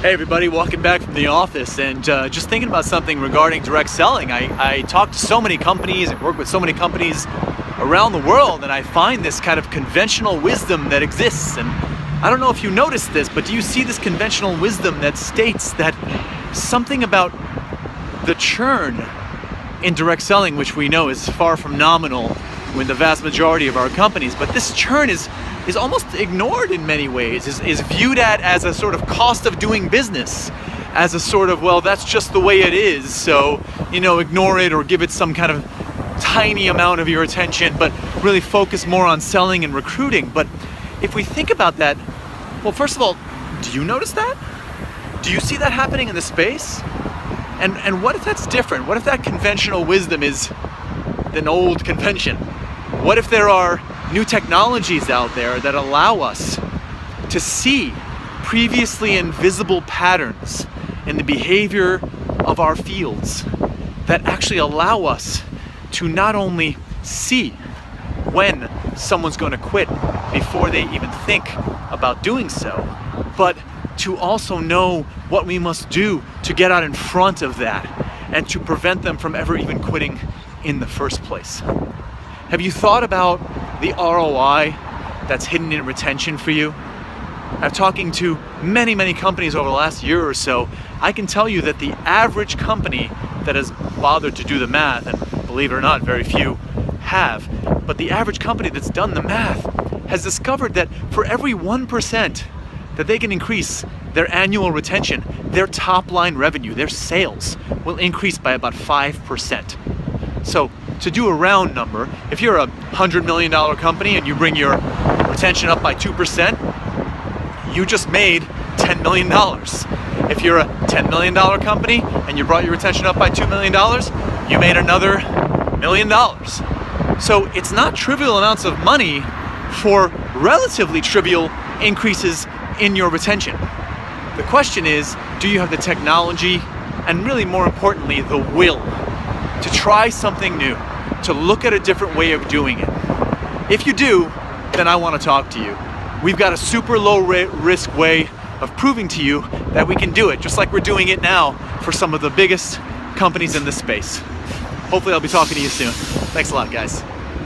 Hey everybody, walking back from the office and just thinking about something regarding direct selling. I talk to so many companies and work with so many companies around the world, and I find this kind of conventional wisdom that exists. And I don't know if you noticed this, but do you see this conventional wisdom that states that something about the churn in direct selling, which we know is far from nominal with the vast majority of our companies, but this churn is almost ignored in many ways, is viewed at as a sort of cost of doing business, as a sort of, well, that's just the way it is, so, ignore it or give it some kind of tiny amount of your attention, but really focus more on selling and recruiting. But if we think about that, well, first of all, do you notice that? Do you see that happening in the space? And what if that's different? What if that conventional wisdom is an old convention? What if there are new technologies out there that allow us to see previously invisible patterns in the behavior of our fields that actually allow us to not only see when someone's going to quit before they even think about doing so, but to also know what we must do to get out in front of that and to prevent them from ever even quitting in the first place. Have you thought about the ROI that's hidden in retention for you? I've talking to many companies over the last year or so. I can tell you that the average company that has bothered to do the math, and believe it or not, very few have, but the average company that's done the math has discovered that for every 1% that they can increase their annual retention, their top line revenue, their sales, will increase by about 5%. So to do a round number, if you're a $100 million company and you bring your retention up by 2%, you just made $10 million. If you're a $10 million company and you brought your retention up by $2 million, you made another $1 million. So it's not trivial amounts of money for relatively trivial increases in your retention. The question is, do you have the technology and, really more importantly, the will to try something new, to look at a different way of doing it? If you do, then I want to talk to you. We've got a super low risk way of proving to you that we can do it, just like we're doing it now for some of the biggest companies in this space. Hopefully I'll be talking to you soon. Thanks a lot, guys.